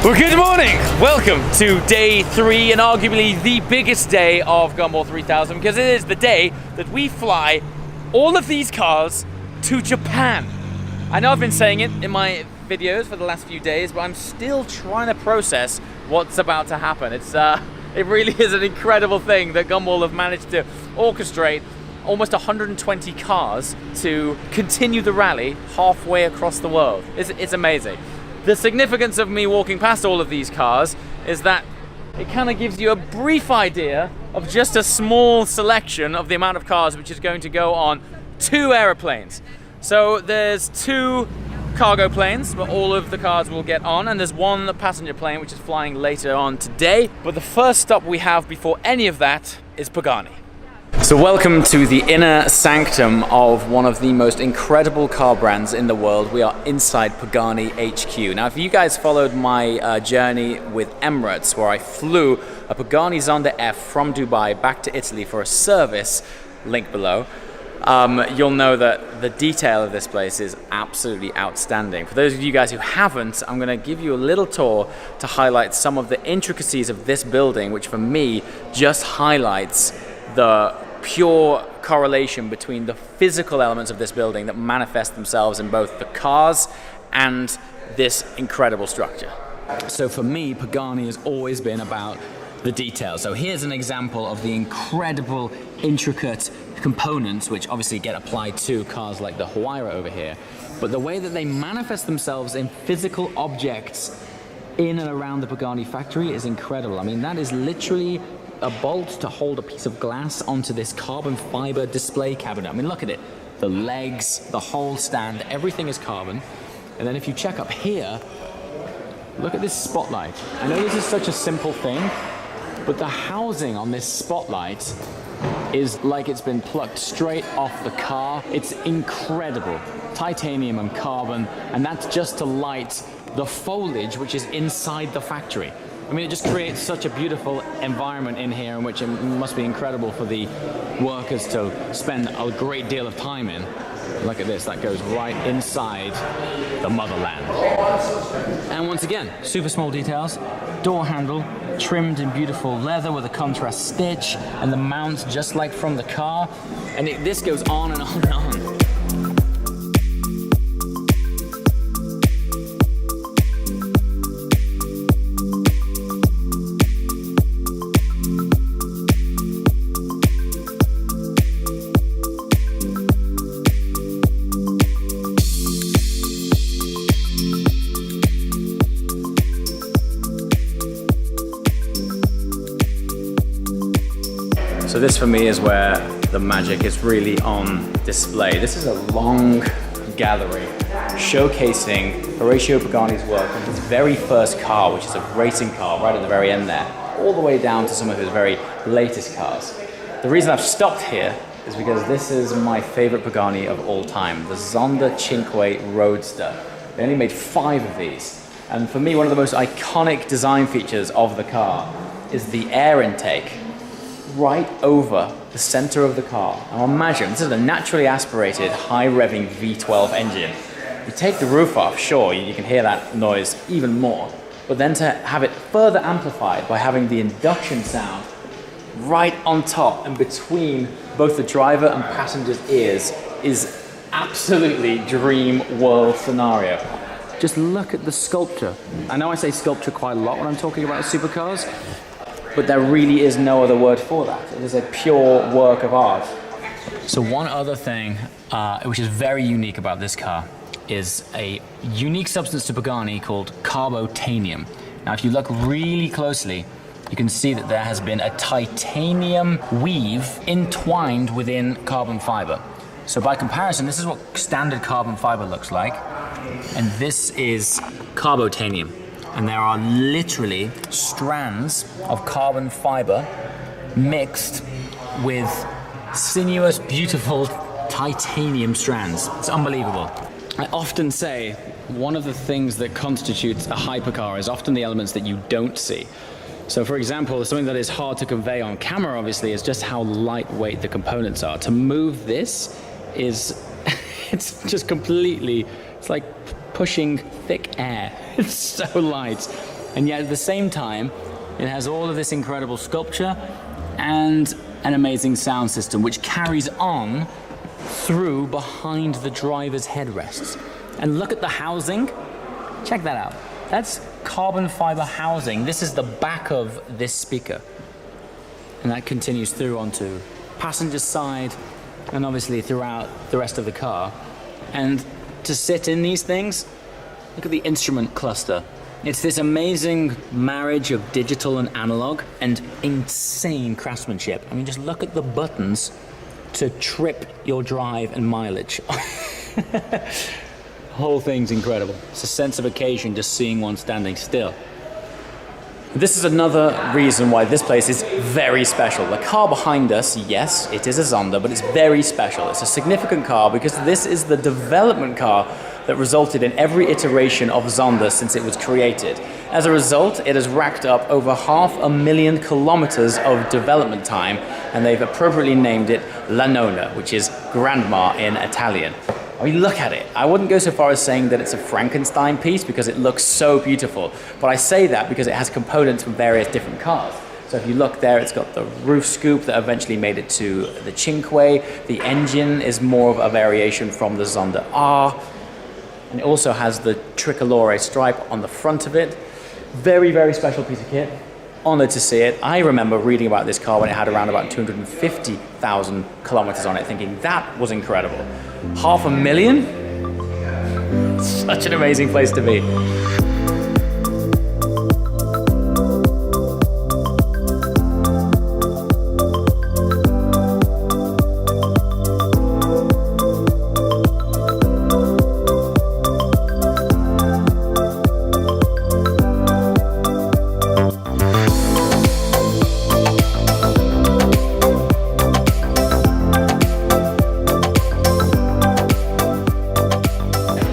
Well, good morning. Welcome to day 3 and arguably the biggest day of Gumball 3000 because it is the day that we fly all of these cars to Japan. I know I've been saying it in my videos for the last few days, but I'm still trying to process what's about to happen. It really is an incredible thing that Gumball have managed to orchestrate almost 120 cars to continue the rally halfway across the world. It's amazing. The significance of me walking past all of these cars is that it kind of gives you a brief idea of just a small selection of the amount of cars which is going to go on 2 aeroplanes. So there's 2 cargo planes where all of the cars will get on, and there's 1 passenger plane which is flying later on today. But the first stop we have before any of that is Pagani. So welcome to the inner sanctum of one of the most incredible car brands in the world. We are inside Pagani HQ. Now, if you guys followed my journey with Emirates, where I flew a Pagani Zonda F from Dubai back to Italy for a service, link below, you'll know that the detail of this place is absolutely outstanding. For those of you guys who haven't, I'm going to give you a little tour to highlight some of the intricacies of this building, which for me just highlights the pure correlation between the physical elements of this building that manifest themselves in both the cars and this incredible structure. So for me, Pagani has always been about the details. So here's an example of the incredible, intricate components which obviously get applied to cars like the Huayra over here. But the way that they manifest themselves in physical objects in and around the Pagani factory is incredible. I mean, that is literally a bolt to hold a piece of glass onto this carbon fiber display cabinet. I mean, look at it. The legs, the whole stand, everything is carbon. And then if you check up here, look at this spotlight. I know this is such a simple thing, but the housing on this spotlight is like it's been plucked straight off the car. It's incredible. Titanium and carbon, and that's just to light the foliage which is inside the factory. I mean, it just creates such a beautiful environment in here in which it must be incredible for the workers to spend a great deal of time in. Look at this, that goes right inside the motherland. And once again, super small details. Door handle trimmed in beautiful leather with a contrast stitch, and the mounts just like from the car. And this goes on and on and on. So this for me is where the magic is really on display. This is a long gallery showcasing Horacio Pagani's work on his very first car, which is a racing car right at the very end there, all the way down to some of his very latest cars. The reason I've stopped here is because this is my favorite Pagani of all time, the Zonda Cinque Roadster. They only made 5 of these. And for me, one of the most iconic design features of the car is the air intake right over the center of the car. Now imagine, this is a naturally aspirated, high-revving V12 engine. You take the roof off, sure, you can hear that noise even more, but then to have it further amplified by having the induction sound right on top and between both the driver and passenger's ears is absolutely dream world scenario. Just look at the sculpture. I know I say sculpture quite a lot when I'm talking about supercars, but there really is no other word for that. It is a pure work of art. So one other thing which is very unique about this car is a unique substance to Pagani called carbotanium. Now if you look really closely, you can see that there has been a titanium weave entwined within carbon fiber. So by comparison, this is what standard carbon fiber looks like, and this is carbotanium. And there are literally strands of carbon fiber mixed with sinuous, beautiful titanium strands. It's unbelievable. I often say one of the things that constitutes a hypercar is often the elements that you don't see. So for example, something that is hard to convey on camera obviously is just how lightweight the components are. To move this is, it's just completely, it's like pushing thick air. It's so light. And yet at the same time, it has all of this incredible sculpture and an amazing sound system, which carries on through behind the driver's headrests. And look at the housing. Check that out. That's carbon fiber housing. This is the back of this speaker. And that continues through onto passenger side and obviously throughout the rest of the car. And to sit in these things, look at the instrument cluster. It's this amazing marriage of digital and analog and insane craftsmanship. I mean, just look at the buttons to trip your drive and mileage. The whole thing's incredible. It's a sense of occasion just seeing one standing still. This is another reason why this place is very special. The car behind us, yes, it is a Zonda, but it's very special. It's a significant car because this is the development car that resulted in every iteration of Zonda since it was created. As a result, it has racked up over 500,000 kilometers of development time, and they've appropriately named it La Nonna, which is grandma in Italian. I mean, look at it. I wouldn't go so far as saying that it's a Frankenstein piece because it looks so beautiful, but I say that because it has components from various different cars. So if you look there, it's got the roof scoop that eventually made it to the Cinque. The engine is more of a variation from the Zonda R. And it also has the tricolore stripe on the front of it. Very, very special piece of kit. Honored to see it. I remember reading about this car when it had around about 250,000 kilometers on it, thinking that was incredible. 500,000? Such an amazing place to be.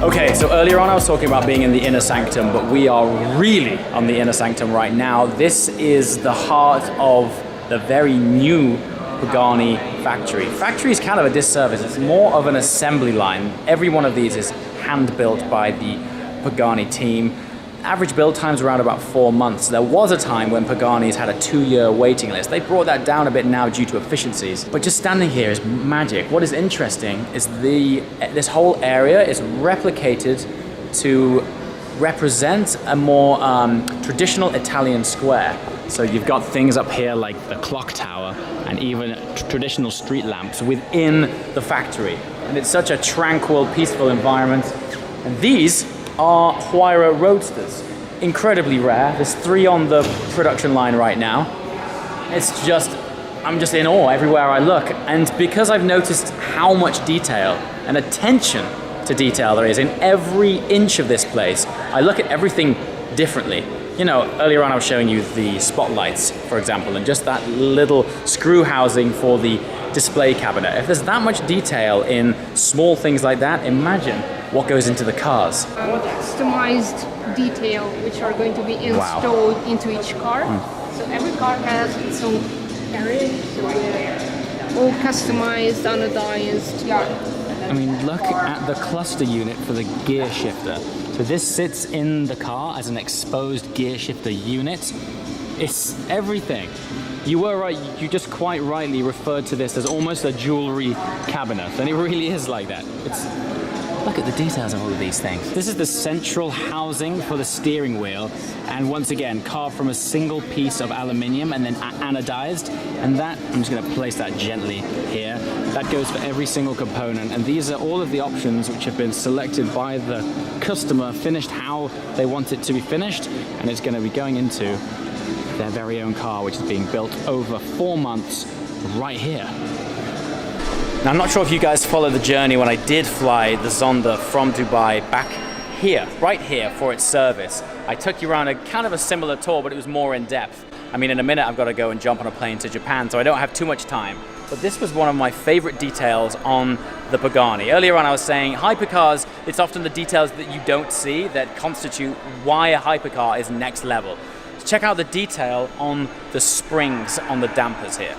Okay, so earlier on I was talking about being in the inner sanctum, but we are really on the inner sanctum right now. This is the heart of the very new Pagani Factory. Factory is kind of a disservice. It's more of an assembly line. Every one of these is hand-built by the Pagani team. Average build time's around about 4 months. There was a time when Pagani's had a 2-year waiting list. They brought that down a bit now due to efficiencies. But just standing here is magic. What is interesting is this whole area is replicated to represent a more traditional Italian square. So you've got things up here like the clock tower and even traditional street lamps within the factory. And it's such a tranquil, peaceful environment. And these are Huayra Roadsters. Incredibly rare. There's 3 on the production line right now. I'm just in awe everywhere I look. And because I've noticed how much detail and attention to detail there is in every inch of this place, I look at everything differently. You know, earlier on I was showing you the spotlights, for example, and just that little screw housing for the display cabinet. If there's that much detail in small things like that, imagine what goes into the cars. Customized detail which are going to be installed into each car. So every car has its own area, so all customized, anodized. I mean, look at the cluster unit for the gear shifter. So this sits in the car as an exposed gear shifter unit. It's everything. You were right, you just quite rightly referred to this as almost a jewelry cabinet, and it really is like that. Look at the details of all of these things. This is the central housing for the steering wheel, and once again, carved from a single piece of aluminium and then anodized, and that, I'm just gonna place that gently here. That goes for every single component, and these are all of the options which have been selected by the customer, finished how they want it to be finished, and it's gonna be going into their very own car, which is being built over 4 months right here. Now, I'm not sure if you guys followed the journey when I did fly the Zonda from Dubai back here, right here for its service. I took you around a kind of a similar tour, but it was more in depth. I mean, in a minute I've got to go and jump on a plane to Japan, so I don't have too much time. But this was one of my favorite details on the Pagani. Earlier on I was saying hypercars, it's often the details that you don't see that constitute why a hypercar is next level. Check out the detail on the springs on the dampers here.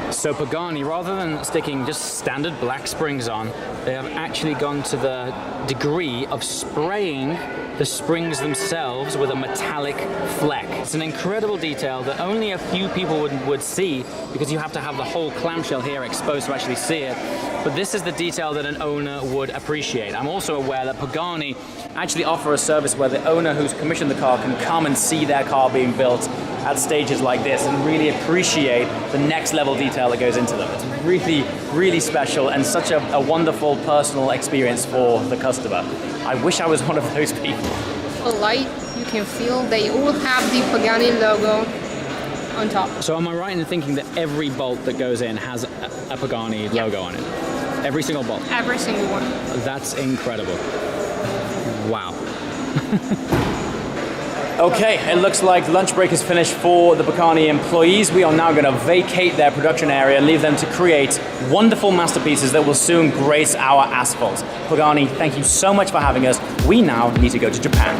So Pagani, rather than sticking just standard black springs on, they have actually gone to the degree of spraying the springs themselves with a metallic fleck. It's an incredible detail that only a few people would see, because you have to have the whole clamshell here exposed to actually see it. But this is the detail that an owner would appreciate. I'm also aware that Pagani actually offer a service where the owner who's commissioned the car can come and see their car being built at stages like this and really appreciate the next level detail that goes into them. It's really, really special and such a wonderful personal experience for the customer. I wish I was one of those people. A light you can feel, they all have the Pagani logo on top. So am I right in thinking that every bolt that goes in has a Pagani logo on it? Every single bolt? Every single one. That's incredible. Wow. Okay, it looks like lunch break is finished for the Pagani employees. We are now going to vacate their production area, leave them to create wonderful masterpieces that will soon grace our asphalt. Pagani, thank you so much for having us. We now need to go to Japan.